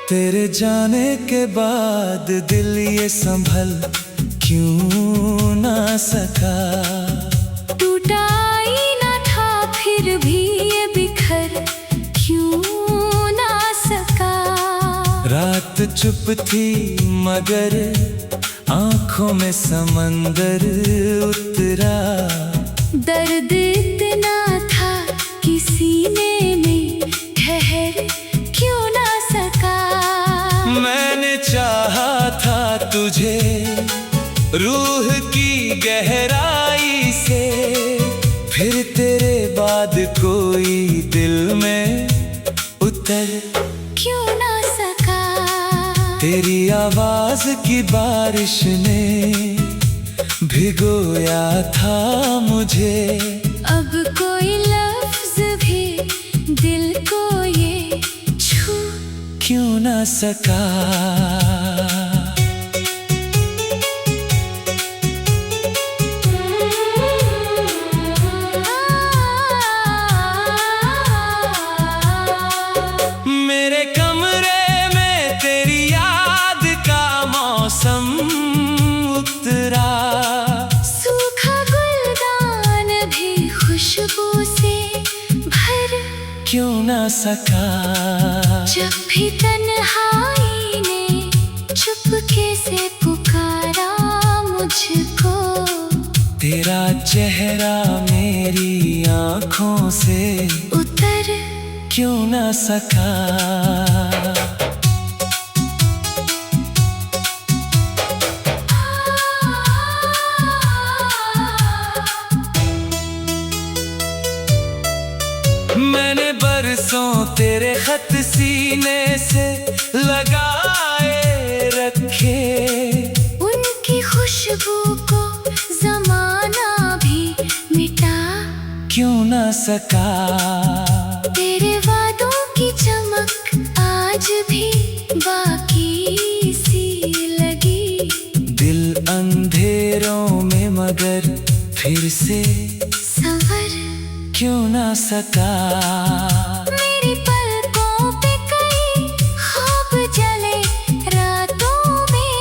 तेरे जाने के बाद दिल ये संभल क्यों ना सका। टूटा ही ना था फिर भी ये बिखर क्यों ना सका। रात चुप थी मगर आंखों में समंदर उतरा। दर्द इतना था कि सीने में ठहर क्यों ना सका। मैंने चाहा था तुझे रूह की गहराई से, फिर तेरे बाद कोई दिल में उतर क्यों ना सका। तेरी आवाज की बारिश ने भिगोया था मुझे। अब कोई लफ्ज भी दिल को ये छू क्यों ना सका। मेरे कमरे में तेरी याद का मौसम उतरा। सूखा गुलदान भी खुशबू से भर क्यों ना सका। जब भी तन्हाई ने चुपके से पुकारा मुझको, तेरा चेहरा मेरी आँखों से उतर क्यों ना सका। मैंने बरसों तेरे खत सीने से लगाए रखे। उनकी खुशबू को जमाना भी मिटा क्यों ना सका। तेरे वादों की चमक आज भी बाकी सी लगी। दिल अंधेरों में मगर फिर से संवर क्यों ना सका। मेरी पलकों पे कई ख्वाब जले रातों में।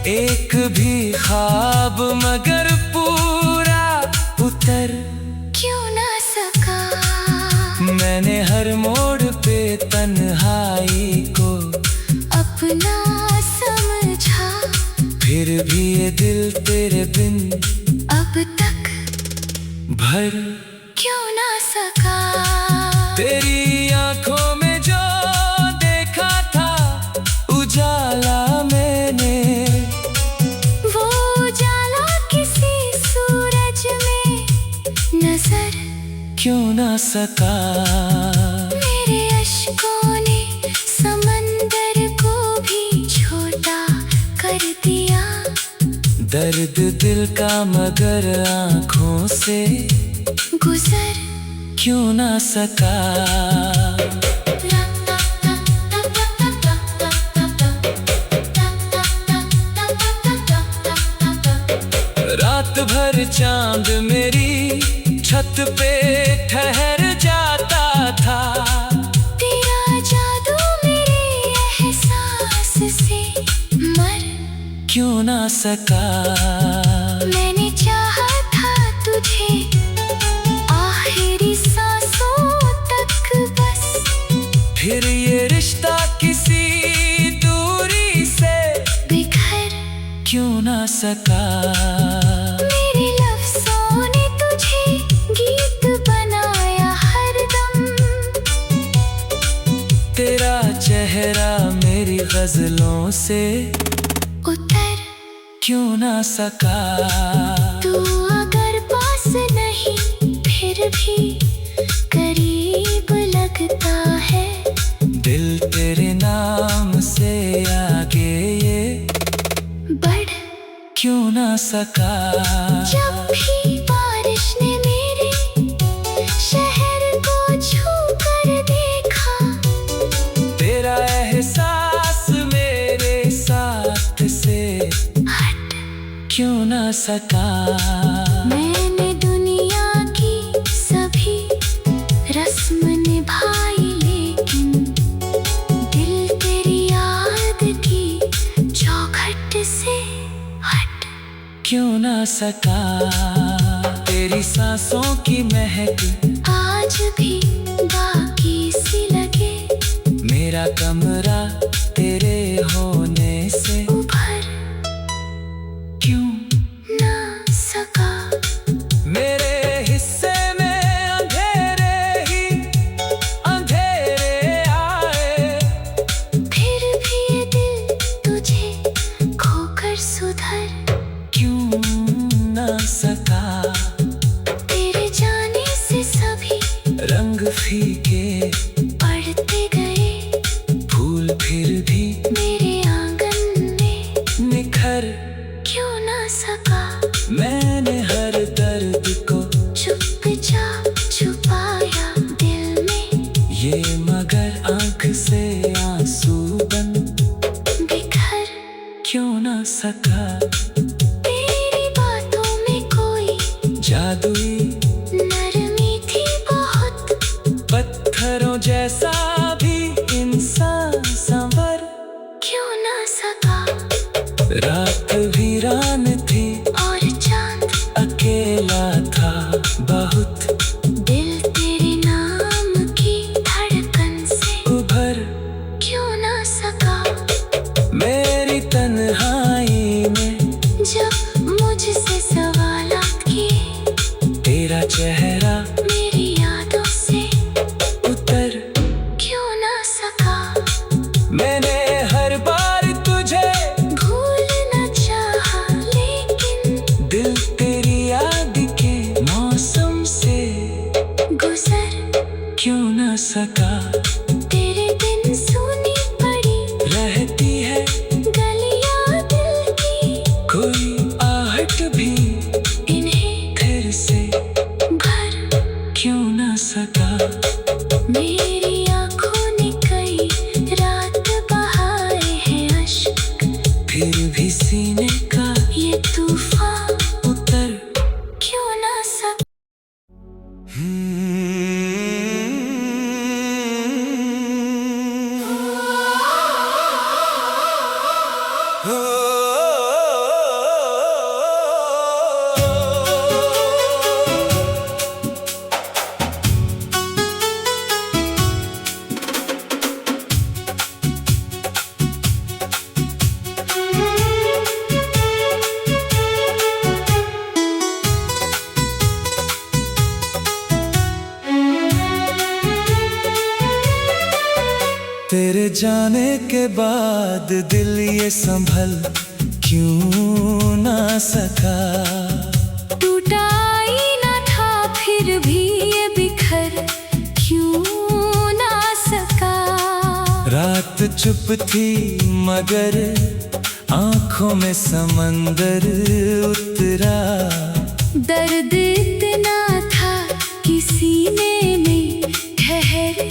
एक भी ख्वाब मगर पूरा उतर क्यों ना सका। मैंने हर मोड़ पे तन्हाई को अपना समझा, फिर भी ये दिल तेरे बिन अब तक भर क्यों ना सका। तेरी आंखों में जो देखा था उजाला मैंने, वो उजाला किसी सूरज में नजर क्यों ना सका। मेरे अश्कों ने समंदर को भी छोटा कर दिया। दर्द दिल का मगर आँखों से गुजर क्यों ना सका। रात भर चांद मेरी छत पे ठहर जाता था। तेरा जादू मेरे एहसास से मर क्यों ना सका। मैंने चाहा था तुझे आखिरी सांसों तक बस, फिर ये रिश्ता किसी दूरी से बिखर क्यों ना सका। मेरे लफ्जों ने तुझे गीत बनाया हरदम। तेरा चेहरा मेरी गजलों से उतर क्यों ना सका। तू अगर पास नहीं फिर भी सका। जब भी बारिश ने मेरे शहर को छू कर देखा, तेरा एहसास मेरे साथ से हट क्यों ना सका। मैंने दुनिया की सभी रस्म निभाई, लेकिन दिल तेरी याद की चौखट से हट क्यों ना सका। तेरी सांसों की महक आज भी बाकी सी लगे, मेरा कमरा तेरे होने से उभर क्यों ना सका। मेरे हिस्से में अंधेरे ही अंधेरे आए, फिर भी ये दिल तुझे खोकर सुधर क्यों ना सका। तेरे जाने से सभी रंग फीके पड़ते गए, फूल फिर भी मेरे आंगन में निखर क्यों ना सका। मैंने हर दर्द को चुपचाप छुपाया दिल में, ये मगर आंख से आंसू बन बिखर क्यों ना सका। तेरी बातों में कोई जादुई नरमी थी बहुत, पत्थरों जैसा भी इंसान संवर क्यों ना सका। रात वीरान थी और चांद अकेला था बहुत, दिल तेरे नाम की धड़कन से उभर क्यों ना सका। मेरी तन्हाई में जब मुझसे सवालात किए, तेरा चेहरा मेरी यादों से उतर क्यों ना सका। मैंने हर बार तुझे भूलना चाहा, लेकिन दिल तेरी याद के मौसम से गुजर क्यों ना सका। तेरे दिन सुनी पड़ी रहती है गलियां दिल की, कोई आहट भी इन्हें फिर से भर क्यों ना सका। मेरी आंखों ने कई रात बहाए हैं अश्क, फिर भी सीने का ये तूफान उतर क्यों ना सका। तेरे जाने के बाद दिल ये संभल क्यों ना सका। टूटा ही ना था फिर भी ये बिखर क्यों ना सका। रात चुप थी मगर आंखों में समंदर उतरा, दर्द इतना था कि सीने में ठहर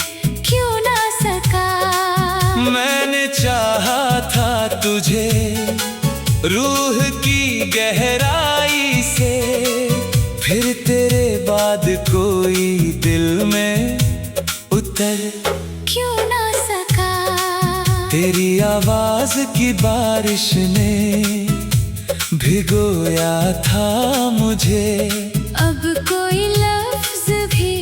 क्यों ना सका। मैंने चाहा था तुझे रूह की गहराई से, फिर तेरे बाद कोई दिल में उतर क्यों ना सका। तेरी आवाज की बारिश ने भिगोया था मुझे, अब कोई लफ्ज भी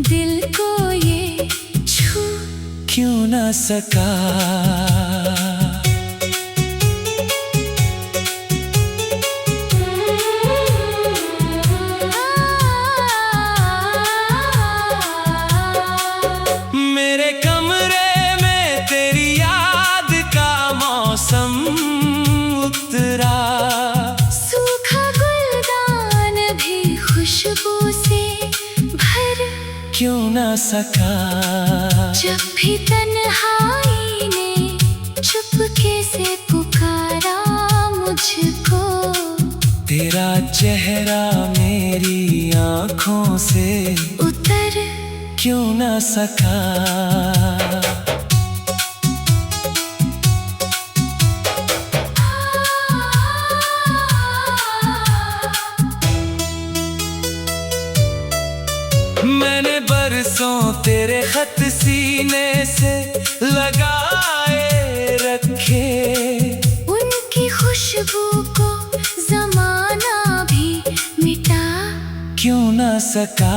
दिल को ये छू क्यों ना सका। मेरे कमरे में तेरी याद का मौसम उतरा, सूखा गुलदान भी खुशबू से भर क्यों ना सका। जब भी तन्हाई ने चुपके से पुकारा मुझको, तेरा चेहरा मेरी आंखों से उतर क्यों ना सका। मैंने बरसों तेरे खत सीने से लगाए रखे, उनकी खुशबू को जमाना भी मिटा क्यों ना सका।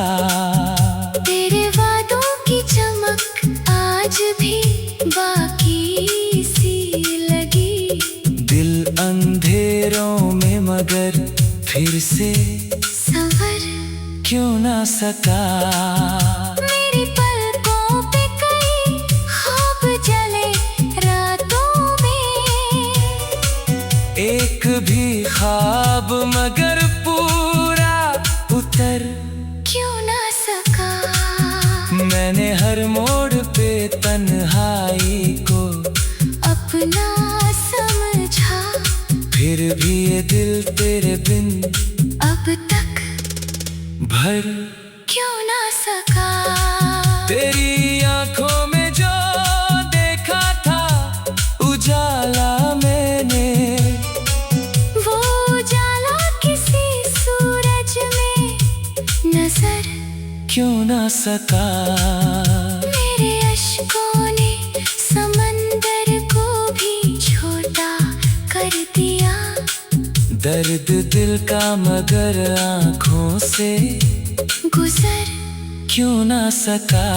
तेरे वादों की चमक आज भी बाकी सी लगी। दिल अंधेरों में मगर फिर से संवर क्यों ना सका। मेरी पलकों पे कई ख्वाब जले रातों में, एक भी ख्वाब मगर पूरा उतर क्यों ना सका। मैंने हर मोड़ पे तन्हाई को अपना समझा, फिर भी ये दिल तेरे बिन अब तक भर क्यों ना सका। तेरी आंखों में जो देखा था उजाला मैंने, वो उजाला किसी सूरज में नजर क्यों ना सका। मेरे अश्कों ने समंदर को भी छोटा कर दिया। दर्द दिल का मगर आंखों से गुजर क्यों ना सका।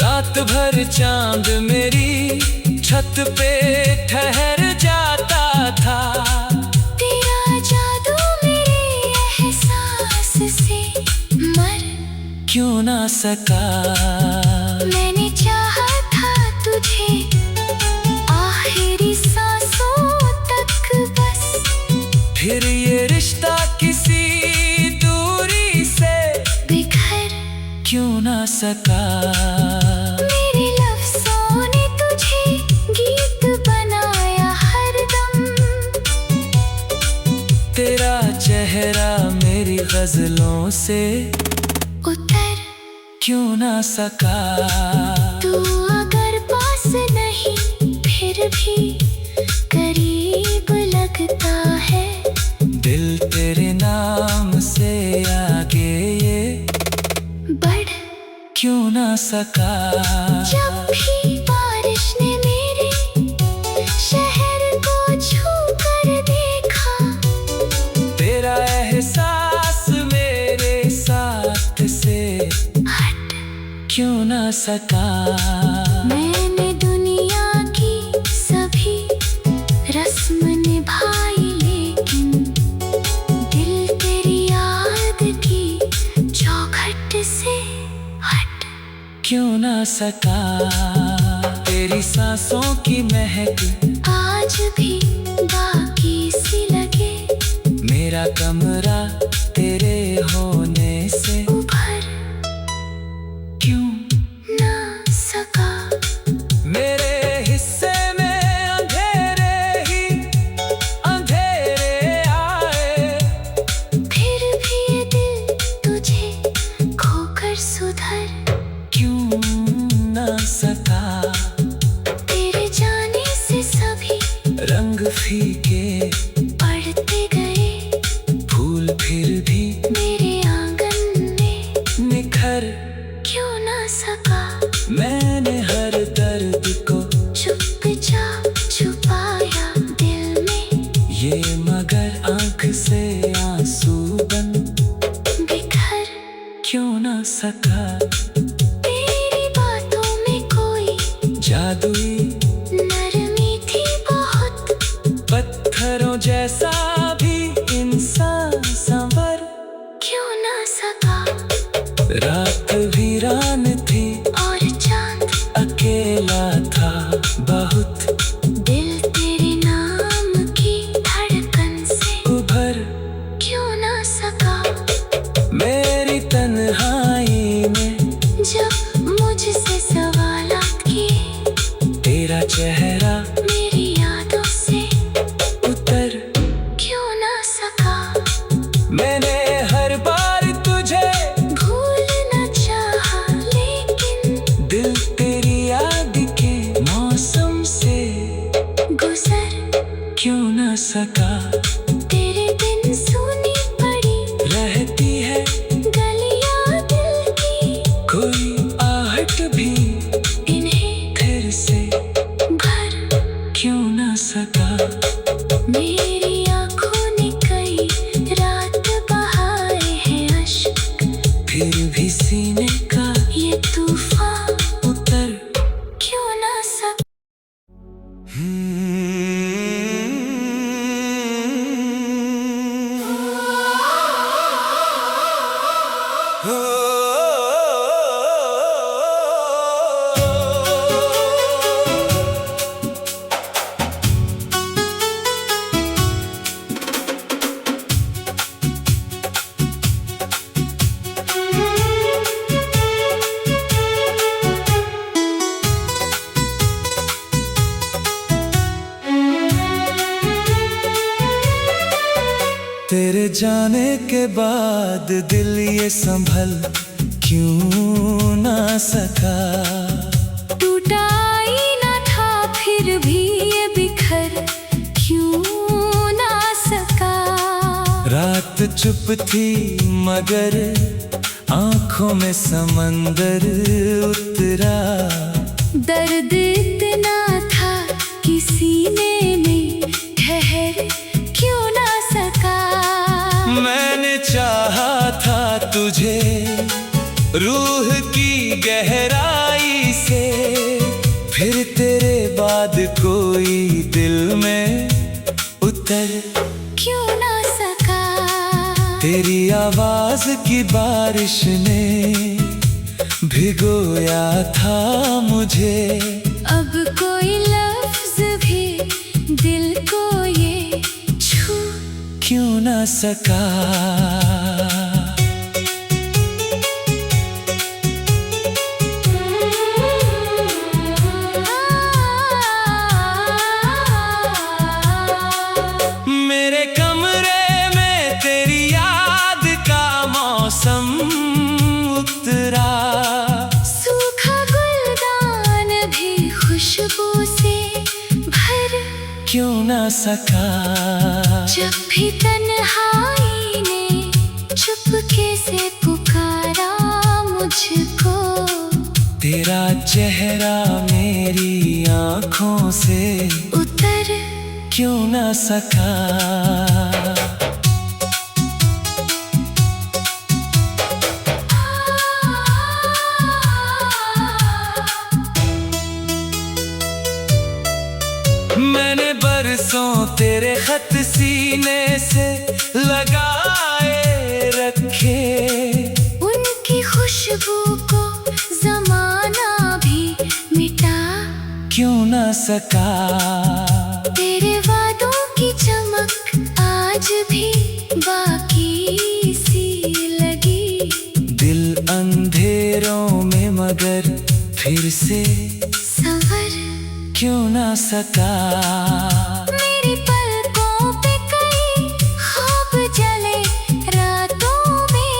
रात भर चांद मेरी छत पे ठहर जाता था, तेरा जादू मेरे एहसास से मर क्यों ना सका। मैंने चाहा था तुझे आखिरी सांसों तक बस, फिर ये रिश्ता किसी दूरी से बिखर क्यों ना सका। मेरे लफ्ज़ों ने तुझे गीत बनाया हरदम, तेरा चेहरा मेरी गजलों से उतर क्यों ना सका। तू अगर पास नहीं फिर भी करीब लगता है। दिल तेरे नाम से आगे ये बढ़ क्यों ना सका। जब भी बारिश ने मेरे शहर को छू कर देखा, तेरा एहसास मेरे साथ से हट क्यों ना सका। मैंने दुनिया की सभी रस्म निभाई, लेकिन दिल तेरी याद की चौखट से हट क्यों ना सका। तेरी सांसों की महक आज भी बाकी सी लगे। मेरा कमरा तेरे होने से उभर क्यों ना सका। मेरे हिस्से में अंधेरे ही अंधेरे आए, फिर भी ये दिल तुझे खोकर सुधर क्यों ना सका। तेरे जाने से सभी रंग फीके पड़ते गए, फूल फिर भी मेरे आंगन में निखर क्यों ना सका। मैंने हर दर्द को चुपचाप छुपाया दिल में, ये मगर आंख से आंसू बन बिखर क्यों ना सका। तेरी बातों में कोई जादुई नरमी थी बहुत, पत्थरों जैसा भी इंसान संवर क्यों ना सका। रात वीरान थी और चांद अकेला था बहुत, दिल तेरे नाम की धड़कन से उभर क्यों ना सका। मेरी तन्हाई में जब मुझसे तेरा चेहरा मेरी यादों से उतर क्यों ना सका। मैंने हर बार तुझे भूलना चाहा लेकिन दिल तेरी याद के मौसम से गुजर क्यों ना सका। तेरे बिन सूनी पड़ी रहती है गलियां दिल की, कोई आहट भी इन्हें फिर से भर क्यों ना सका। मेरी आँखों ने कई रात बहाए हैं अश्क, फिर भी सीने का ये तूफान उतर क्यों ना सका। तेरे जाने के बाद दिल ये संभल क्यों ना सका। टूटा ही ना था फिर भी ये बिखर क्यों ना सका। रात चुप थी मगर आंखों में समंदर उतरा। दर्द इतना था कि सीने में ठहर क्यों ना सका। मैंने चाहा था तुझे रूह की गहराई से, फिर तेरे बाद कोई दिल में उतर क्यों ना सका। तेरी आवाज की बारिश ने भिगोया था मुझे। अब कोई लफ्ज भी दिल को ये छू क्यों ना सका। मेरे कमरे में तेरी याद का मौसम उतरा। सूखा गुलदान भी खुशबू से भर क्यों ना सका। जब भी तन्हाई ने चुपके से पुकारा मुझको, तेरा चेहरा मेरी आँखों से उतर क्यों ना सका। मैंने बरसों तेरे खत सीने से लगाए रखे। उनकी खुशबू को जमाना भी मिटा क्यों ना सका। तेरे वादों की चमक आज भी बाकी सी लगी। दिल अंधेरों में मगर फिर से संवर क्यों ना सका। मेरी पलकों पे कई ख्वाब जले रातों में,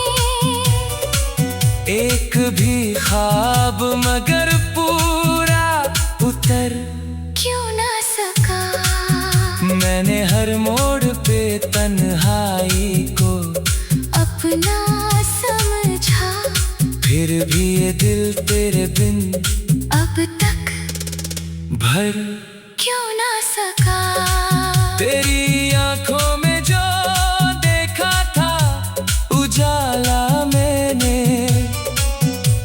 एक भी ख्वाब मगर पूरा उतर क्यों ना सका। मैंने हर मोड़ पे तन्हाई को अपना समझा, फिर भी ये दिल तेरे बिन अब तक भर क्यों ना सका। तेरी आंखों में जो देखा था उजाला मैंने,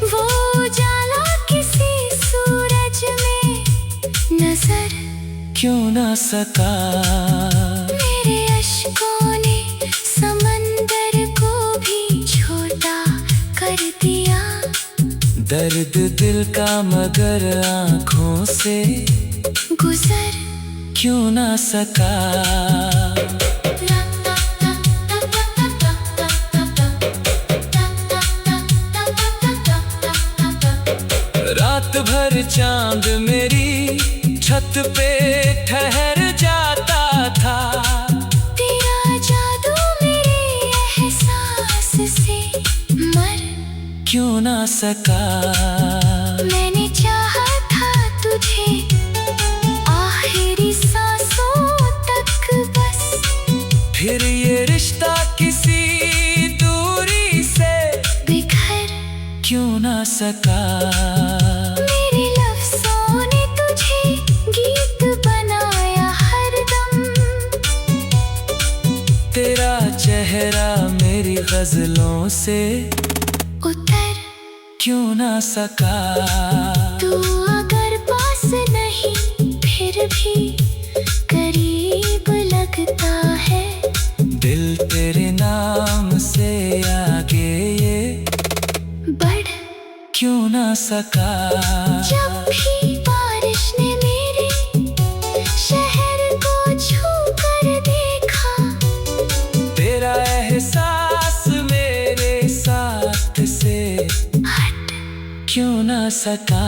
वो उजाला किसी सूरज में नजर क्यों ना सका। मेरे अश्कों ने समंदर को भी छोटा कर दिया। दर्द दिल का मगर आँखों से गुजर क्यों ना सका। रात भर चांद मेरी छत पे ठहर जाता था। तेरा जादू मेरे एहसास से मर क्यों ना सका। मैंने चाहा था तुझे आखिरी सांसों तक बस। फिर ये रिश्ता किसी दूरी से बिखर क्यों ना सका। मेरे लफ्ज़ों ने तुझे गीत बनाया हरदम। तेरा चेहरा मेरी गजलों से उतर क्यों ना सका। तू अगर पास नहीं फिर भी करीब लगता है। दिल तेरे नाम से आगे ये बढ़ क्यों ना सका। जब भी बारिश ने मेरे शहर को छू कर देखा। तेरा एहसास मेरे साथ से हट क्यों ना सका।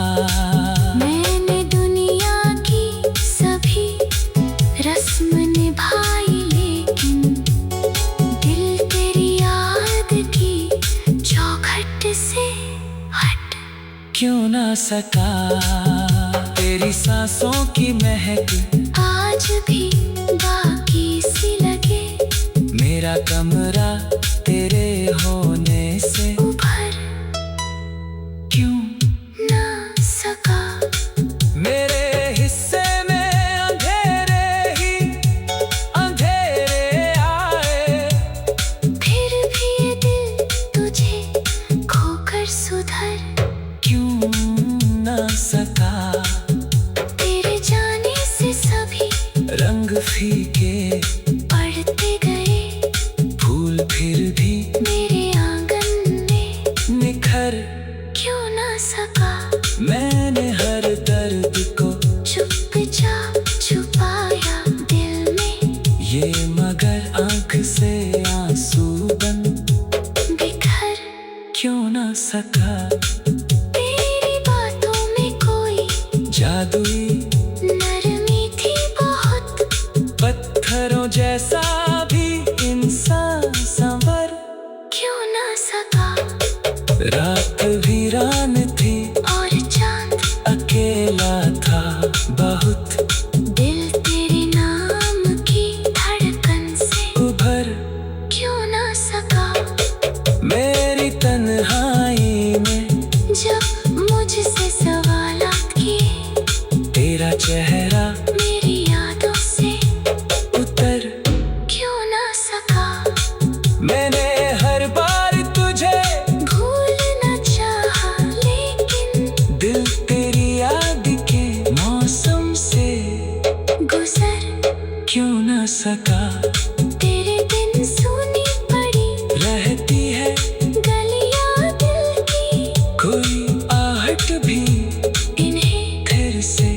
मैंने दुनिया की सभी रस्म निभाई लेकिन दिल तेरी याद की चौखट से हट क्यों ना सका। तेरी सांसों की महक आज भी बाकी सी लगे। मेरा कमरा तेरे होने से उभर क्यों ना सका। मेरे हिस्से में अंधेरे ही अंधेरे आए। फिर भी ये दिल तुझे खोकर सुधर क्यों ना सका। तेरे जाने से सभी रंग फीके पड़ते गए। फूल फिर भी मेरे आंगन में निखर क्यों ना सका। मैंने हर दर्द को चुपचाप छुपाया दिल में। ये मगर आंख से आंसू बन बिखर क्यों ना सका। तेरी बातों में कोई जादुई नरमी थी बहुत। पत्थरों जैसा भी इंसान संवर क्यों ना सका। रात वीरान थी और चांद अकेला था बहुत। दिल तेरे नाम की धड़कन से उभर क्यों ना सका। मेरी तन्हाई में जब मुझसे सवालात किए। तेरा चेहरा मेरी यादों से उतर क्यों ना सका। मैंने हर बार तुझे भूलना चाहा लेकिन दिल तेरी याद के मौसम से गुजर क्यों ना सका। तेरे दिन सुनी पड़ी रहती है गलियां दिल की। कोई आहट भी इन्हें फिर से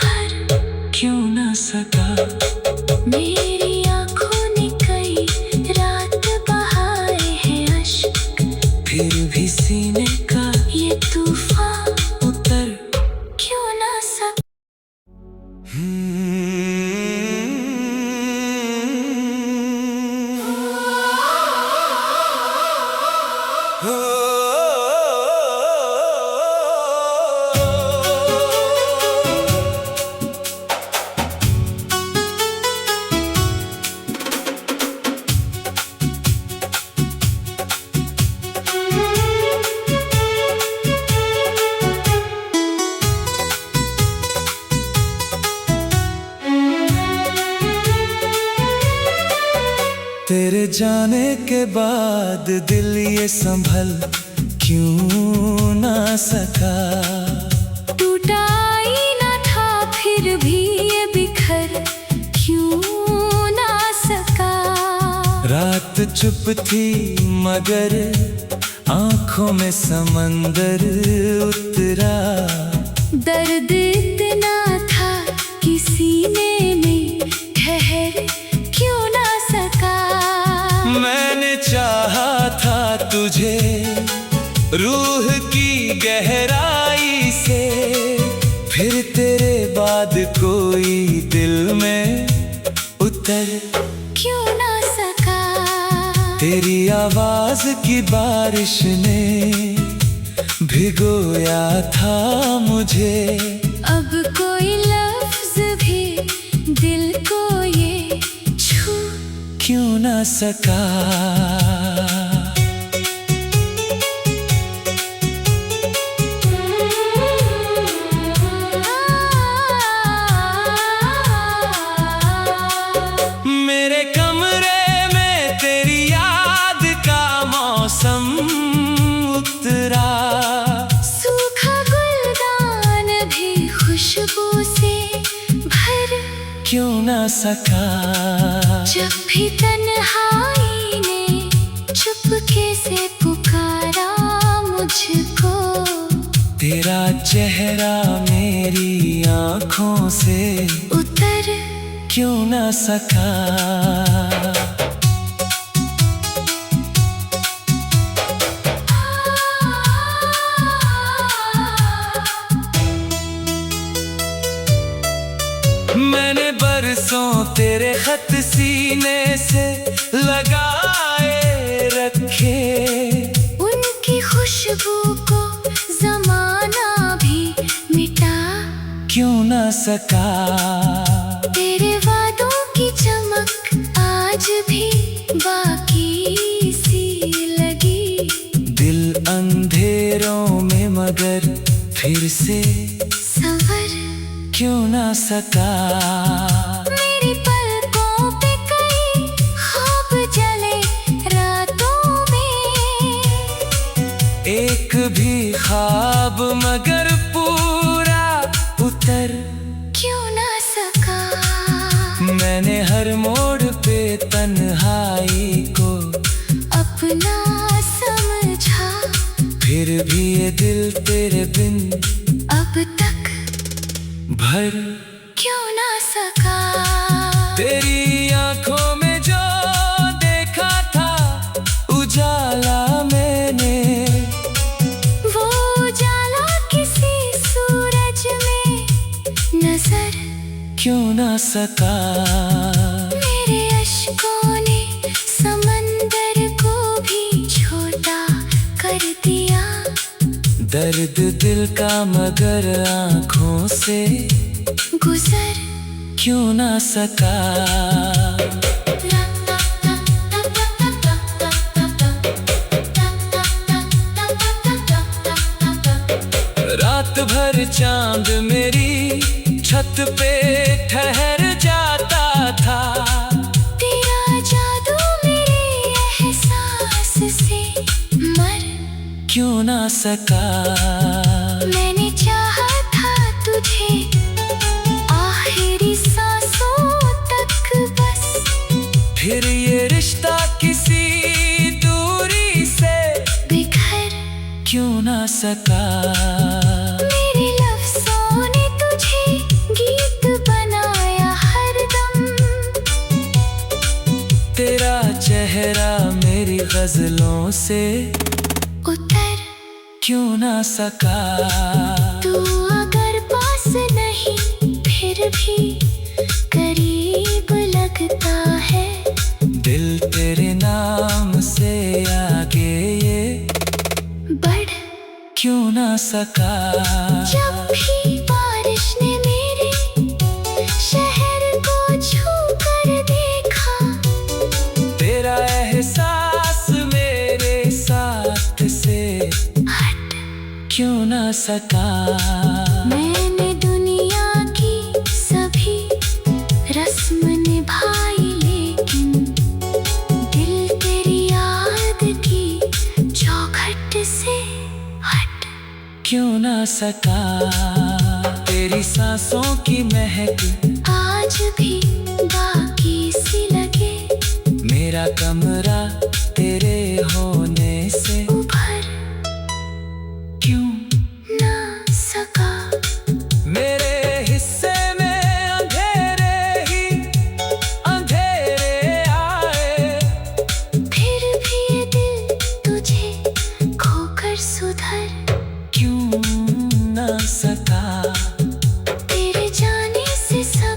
भर क्यों ना सका। मेरी आंखों ने कई रात बहाए हैं अश्क। फिर भी सीने का ये तूफान उतर क्यों ना सका। तेरे जाने के बाद दिल ये संभल क्यों ना सका। टूटा ही ना था फिर भी ये बिखर क्यों ना सका। रात चुप थी मगर आंखों में समंदर उतरा। दर्द इतना था कि सीने में ठहर क्यों ना सका। मैंने चाहा था तुझे रूह की गहराई से, फिर तेरे बाद उतर क्यों ना सका। तेरी आवाज की बारिश ने भिगोया था मुझे। अब कोई लफ्ज भी दिल को ये छू क्यों ना सका। मेरे कमरे में तेरी याद का मौसम उतरा। सूखा गुलदान भी खुशबू से भर क्यों ना सका। जब भी तन्हाई ने चुपके से पुकारा मुझको, तेरा चेहरा मेरी आँखों से उतर क्यों ना सका। मैंने बरसों तेरे खत सीने से लगाए रखे। उनकी खुशबू को जमाना भी मिटा क्यों ना सका। तेरे वादों की चमक आज भी बाकी सी लगी। दिल अंधेरों में मगर फिर से संवर क्यों ना सका। मेरी पलकों पे कई ख्वाब जले रातों में, एक भी ख्वाब मगर पूरा उतर क्यों ना सका। मैंने हर मोड़ पे तन्हाई को अपना समझा, फिर भी ये दिल तेरे बिन अब तक भर क्यों ना सका। तेरी आंखों में जो देखा था उजाला मैंने, वो उजाला किसी सूरज में नजर क्यों ना सका। मेरे अश्कों ने समंदर को भी छोटा कर दिया। दर्द दिल का मगर आँखों से गुजर क्यों ना सका। रात भर चांद मेरी छत पे ठहर जाता था। तेरा जादू मेरे एहसास से मर क्यों ना सका। मैंने चाहा था तुझे आखिरी सांसों तक बस, फिर ये रिश्ता किसी दूरी से बिखर क्यों ना सका। मेरे लफ्जों ने तुझे गीत बनाया हरदम। तेरा चेहरा मेरी गजलों से उतर क्यों ना सका। तू अगर पास नहीं फिर भी करीब लगता है। दिल तेरे नाम से आगे ये बढ़ क्यों ना सका। जब भी बारिश ने मेरे शहर को छू कर देखा, तेरा एहसास मेरे साथ से हट क्यों ना सका। मैंने दुनिया की सभी रस्म निभाई, लेकिन दिल तेरी याद की चौखट से हट क्यों ना सका। तेरी सांसों की महक आज भी बाकी सी लगे। मेरा कमरा तेरे होने से उभर क्यों ना सका। मेरे हिस्से में अंधेरे ही अंधेरे आए। फिर भी ये दिल तुझे खोकर सुधर क्यों ना सका। तेरे जाने से सब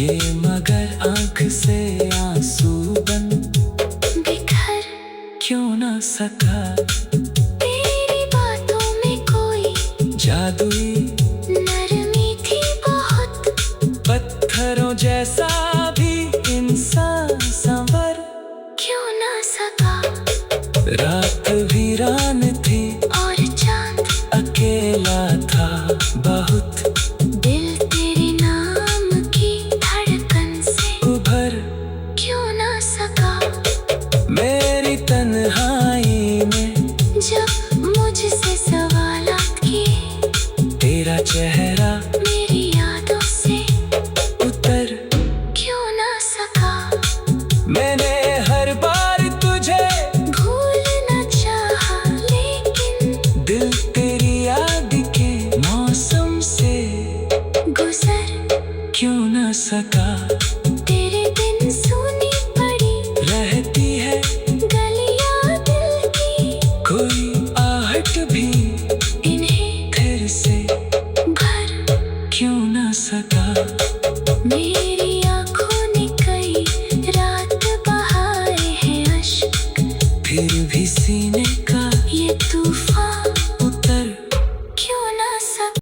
ये मगर आंख से आंसू बन बिखर क्यों ना सका। तेरी बातों में कोई जादुई नरमी थी बहुत, पत्थरों जैसा भी इंसान संवर क्यों ना सका। रात वीरान थी और चांद अकेला था बहुत, दिल तेरे नाम की धड़कन से उभर क्यों ना सका। मेरी तन्हाई में जब मुझसे सवालात किए, तेरा चेहरा मेरी यादों से उतर क्यों ना सका। मैंने हर बार तुझे भूलना चाहा लेकिन दिल तेरी याद के मौसम से गुजर क्यों ना सका।